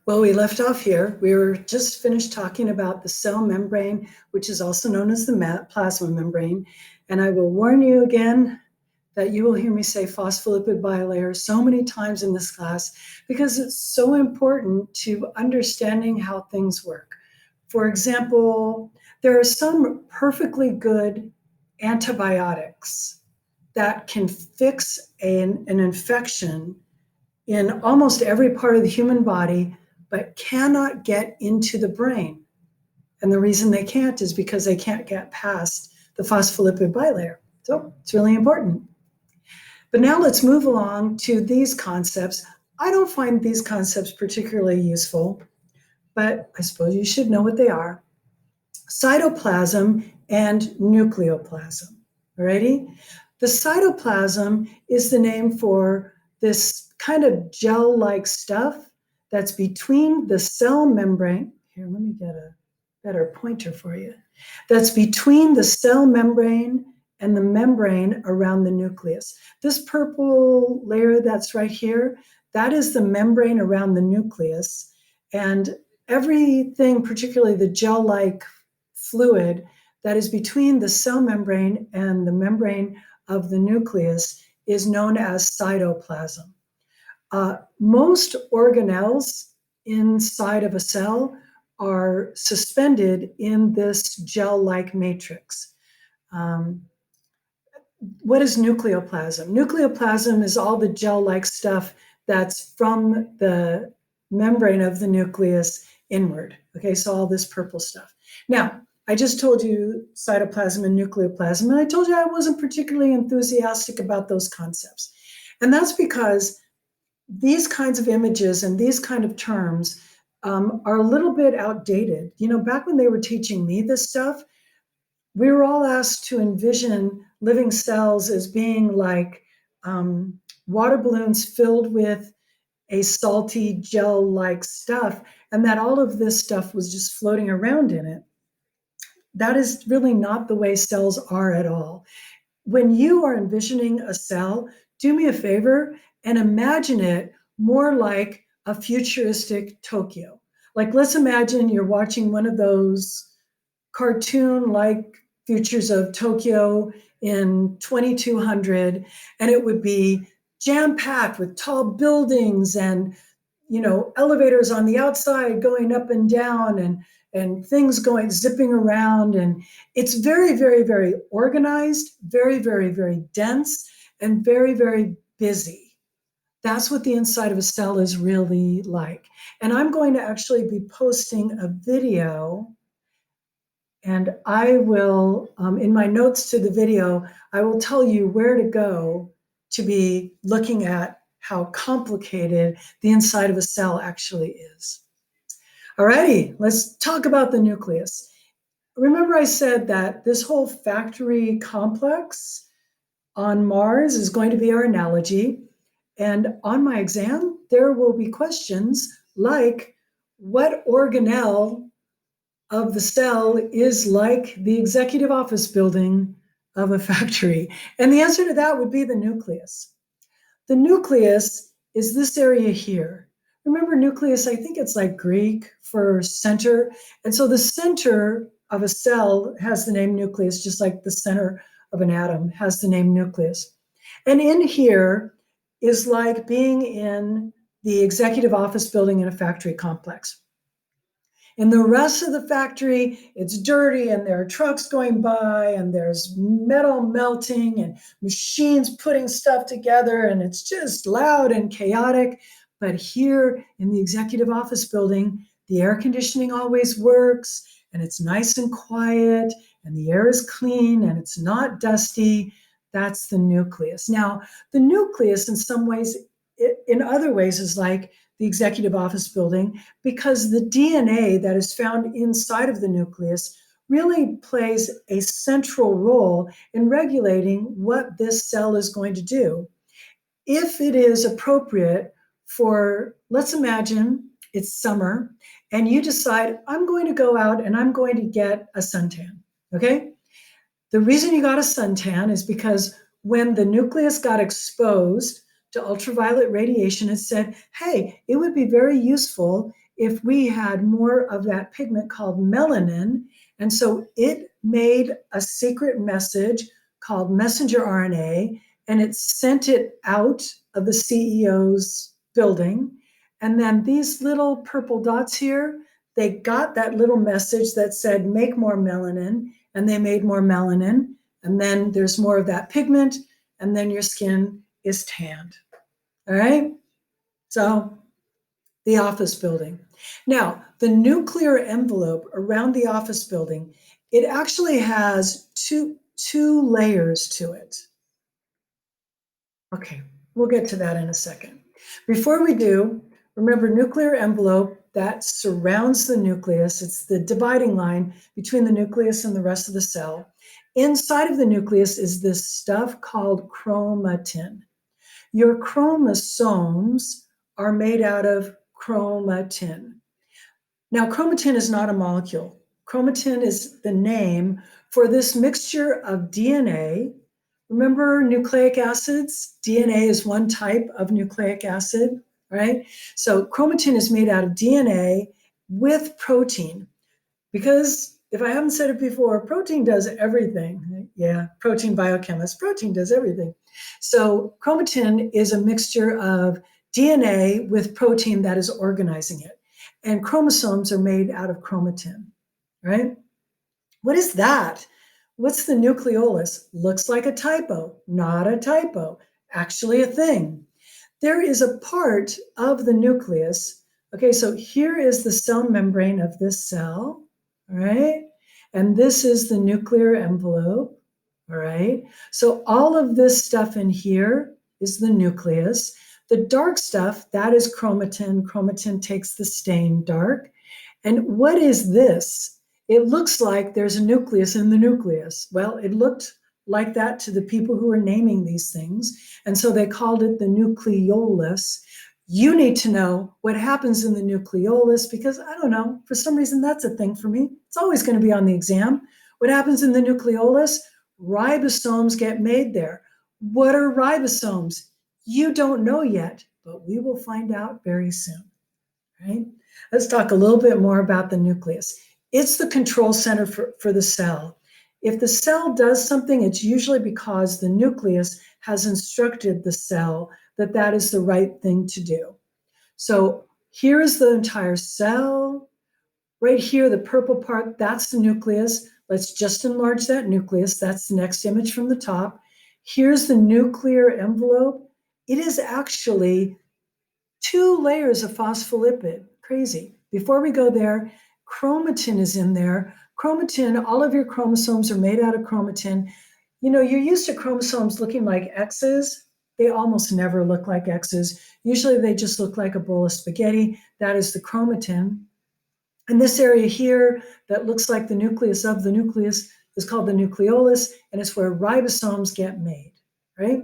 Well, we left off here. We were just finished talking about the cell membrane, which is also known as the plasma membrane. And I will warn you again that you will hear me say phospholipid bilayer so many times in this class because it's so important to understanding how things work. For example, there are some perfectly good antibiotics that can fix an infection in almost every part of the human body, but cannot get into the brain. And the reason they can't is because they can't get past the phospholipid bilayer. So it's really important. But now let's move along to these concepts. I don't find these concepts particularly useful, but I suppose you should know what they are. Cytoplasm and nucleoplasm. Alrighty? The cytoplasm is the name for this kind of gel-like stuff that's between the cell membrane. Here, let me get a better pointer for you. That's between the cell membrane and the membrane around the nucleus. This purple layer that's right here, that is the membrane around the nucleus. And everything, particularly the gel-like fluid that is between the cell membrane and the membrane of the nucleus, is known as cytoplasm. Most organelles inside of a cell are suspended in this gel-like matrix. What is nucleoplasm? Nucleoplasm is all the gel-like stuff that's from the membrane of the nucleus inward. Okay, so all this purple stuff. Now, I just told you cytoplasm and nucleoplasm, and I told you I wasn't particularly enthusiastic about those concepts. And that's because these kinds of images and these kind of terms are a little bit outdated. You know, back when they were teaching me this stuff, we were all asked to envision living cells as being like water balloons filled with a salty gel-like stuff, and that all of this stuff was just floating around in it. That is really not the way cells are at all. When you are envisioning a cell, do me a favor and imagine it more like a futuristic Tokyo. Like, let's imagine you're watching one of those cartoon-like futures of Tokyo in 2200, and it would be jam-packed with tall buildings and, you know, elevators on the outside going up and down and things going zipping around. And it's very, very, very organized, very, very, very dense, and very, very busy. That's what the inside of a cell is really like. And I'm going to actually be posting a video, and I will, in my notes to the video, I will tell you where to go to be looking at how complicated the inside of a cell actually is. Alrighty, let's talk about the nucleus. Remember I said that this whole factory complex on Mars is going to be our analogy. And on my exam, there will be questions like, what organelle of the cell is like the executive office building of a factory? And the answer to that would be the nucleus. The nucleus is this area here. Remember, nucleus, I think it's like Greek for center. And so the center of a cell has the name nucleus, just like the center of an atom has the name nucleus. And in here is like being in the executive office building in a factory complex. In the rest of the factory, it's dirty and there are trucks going by and there's metal melting and machines putting stuff together, and it's just loud and chaotic. But here in the executive office building, the air conditioning always works and it's nice and quiet and the air is clean and it's not dusty. That's the nucleus. Now, the nucleus in some ways, in other ways, is like the executive office building, because the DNA that is found inside of the nucleus really plays a central role in regulating what this cell is going to do. If it is appropriate for, let's imagine it's summer and you decide, I'm going to go out and I'm going to get a suntan, okay? The reason you got a suntan is because when the nucleus got exposed to ultraviolet radiation, it said, hey, it would be very useful if we had more of that pigment called melanin. And so it made a secret message called messenger RNA, and it sent it out of the CEO's building. And then these little purple dots here, they got that little message that said, make more melanin, and they made more melanin. And then there's more of that pigment, and then your skin is tanned. All right? So the office building. Now, the nuclear envelope around the office building, it actually has two layers to it. Okay, we'll get to that in a second. Before we do, remember nuclear envelope, that surrounds the nucleus. It's the dividing line between the nucleus and the rest of the cell. Inside of the nucleus is this stuff called chromatin. Your chromosomes are made out of chromatin. Now, chromatin is not a molecule. Chromatin is the name for this mixture of DNA. Remember nucleic acids? DNA is one type of nucleic acid, right? So chromatin is made out of DNA with protein. Because if I haven't said it before, protein does everything. Yeah, protein biochemist, protein does everything. So chromatin is a mixture of DNA with protein that is organizing it. And chromosomes are made out of chromatin, right? What is that? What's the nucleolus? Looks like a typo, not a typo, actually a thing. There is a part of the nucleus. Okay, so here is the cell membrane of this cell, all right? And this is the nuclear envelope, all right? So all of this stuff in here is the nucleus. The dark stuff, that is chromatin. Chromatin takes the stain dark. And what is this? It looks like there's a nucleus in the nucleus. Well, it looked like that to the people who were naming these things. And so they called it the nucleolus. You need to know what happens in the nucleolus because, I don't know, for some reason that's a thing for me. It's always going to be on the exam. What happens in the nucleolus? Ribosomes get made there. What are ribosomes? You don't know yet, but we will find out very soon. Right? Let's talk a little bit more about the nucleus. It's the control center for the cell. If the cell does something, it's usually because the nucleus has instructed the cell that that is the right thing to do. So here is the entire cell. Right here, the purple part, that's the nucleus. Let's just enlarge that nucleus. That's the next image from the top. Here's the nuclear envelope. It is actually 2 layers of phospholipid. Crazy. Before we go there, chromatin is in there. Chromatin, all of your chromosomes are made out of chromatin. You know, you're used to chromosomes looking like X's. They almost never look like X's. Usually they just look like a bowl of spaghetti. That is the chromatin. And this area here that looks like the nucleus of the nucleus is called the nucleolus, and it's where ribosomes get made, right?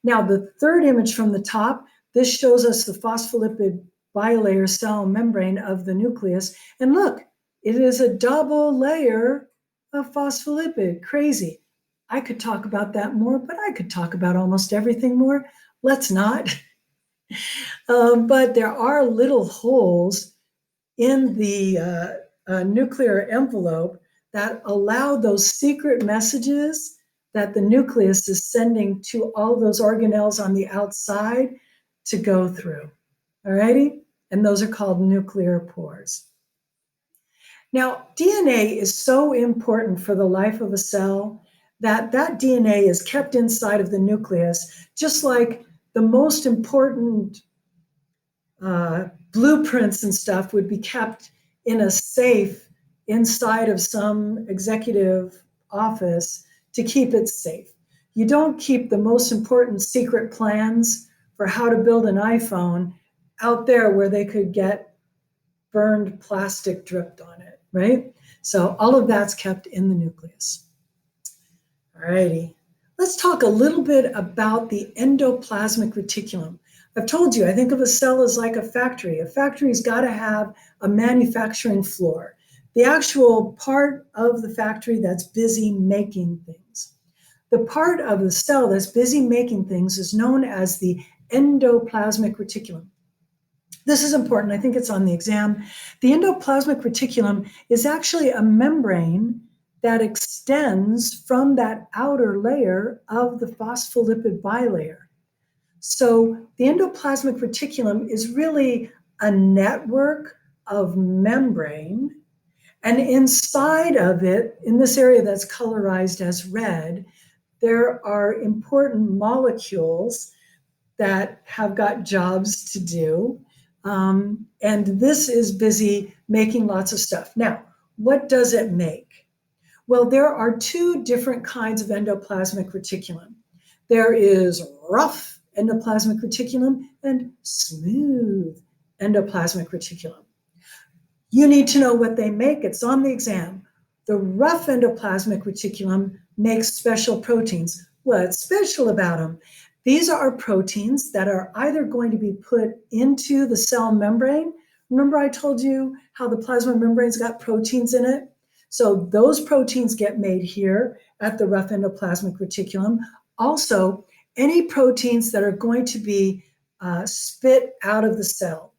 Now, the third image from the top, this shows us the phospholipid bilayer cell membrane of the nucleus. And look, it is a double layer of phospholipid. Crazy. I could talk about that more, but I could talk about almost everything more. Let's not. But there are little holes in the nuclear envelope that allow those secret messages that the nucleus is sending to all those organelles on the outside to go through. All righty? And those are called nuclear pores. Now, DNA is so important for the life of a cell that that DNA is kept inside of the nucleus, just like the most important blueprints and stuff would be kept in a safe inside of some executive office to keep it safe. You don't keep the most important secret plans for how to build an iPhone out there where they could get burned plastic dripped on it, right? So all of that's kept in the nucleus. All righty. Let's talk a little bit about the endoplasmic reticulum. I've told you, I think of a cell as like a factory. A factory's got to have a manufacturing floor, the actual part of the factory that's busy making things. The part of the cell that's busy making things is known as the endoplasmic reticulum. This is important. I think it's on the exam. The endoplasmic reticulum is actually a membrane that extends from that outer layer of the phospholipid bilayer. So the endoplasmic reticulum is really a network of membrane, and inside of it, in this area that's colorized as red, there are important molecules that have got jobs to do. And this is busy making lots of stuff. Now, what does it make? Well, there are two different kinds of endoplasmic reticulum. There is rough endoplasmic reticulum and smooth endoplasmic reticulum. You need to know what they make. It's on the exam. The rough endoplasmic reticulum makes special proteins. What's special about them? These are proteins that are either going to be put into the cell membrane. Remember I told you how the plasma membrane's got proteins in it? So those proteins get made here at the rough endoplasmic reticulum. Also, any proteins that are going to be spit out of the cell.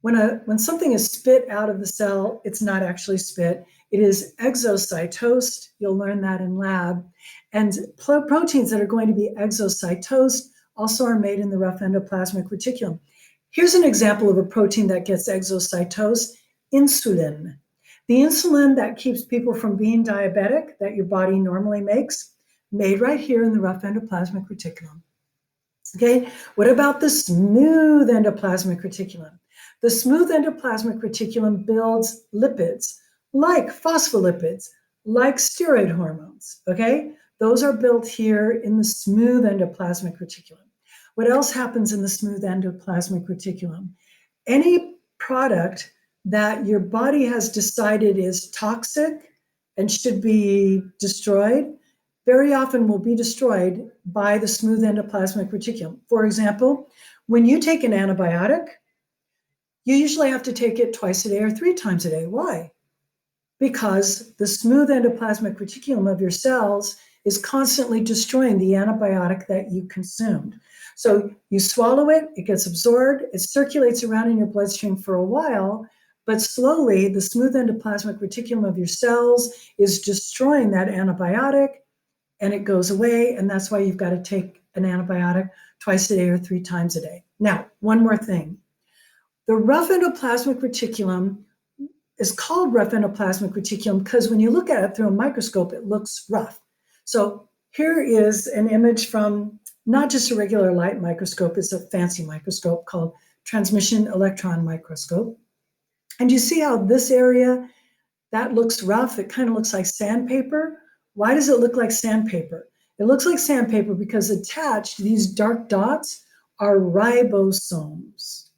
When something is spit out of the cell, it's not actually spit. It is exocytosed. You'll learn that in lab. And proteins that are going to be exocytosed also are made in the rough endoplasmic reticulum. Here's an example of a protein that gets exocytosed, insulin. The insulin that keeps people from being diabetic, that your body normally makes, made right here in the rough endoplasmic reticulum. Okay, what about the smooth endoplasmic reticulum? The smooth endoplasmic reticulum builds lipids, like phospholipids, like steroid hormones, okay? Those are built here in the smooth endoplasmic reticulum. What else happens in the smooth endoplasmic reticulum? Any product that your body has decided is toxic and should be destroyed, very often will be destroyed by the smooth endoplasmic reticulum. For example, when you take an antibiotic, you usually have to take it twice a day or 3 times a day. Why? Because the smooth endoplasmic reticulum of your cells is constantly destroying the antibiotic that you consumed. So you swallow it, it gets absorbed, it circulates around in your bloodstream for a while, but slowly the smooth endoplasmic reticulum of your cells is destroying that antibiotic, and it goes away, and that's why you've got to take an antibiotic twice a day or 3 times a day. Now, one more thing. The rough endoplasmic reticulum is called rough endoplasmic reticulum because when you look at it through a microscope, it looks rough. So here is an image from not just a regular light microscope, it's a fancy microscope called transmission electron microscope. And you see how this area, that looks rough, it kind of looks like sandpaper. Why does it look like sandpaper? It looks like sandpaper because attached, these dark dots are ribosomes.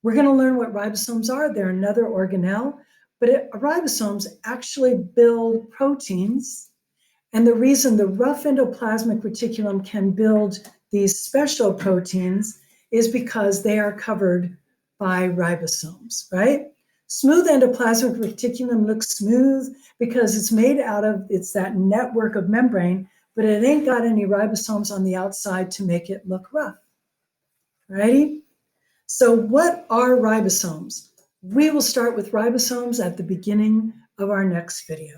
We're going to learn what ribosomes are. They're another organelle, but ribosomes actually build proteins. And the reason the rough endoplasmic reticulum can build these special proteins is because they are covered by ribosomes, right? Smooth endoplasmic reticulum looks smooth because it's made out of, it's that network of membrane, but it ain't got any ribosomes on the outside to make it look rough, righty? So what are ribosomes? We will start with ribosomes at the beginning of our next video.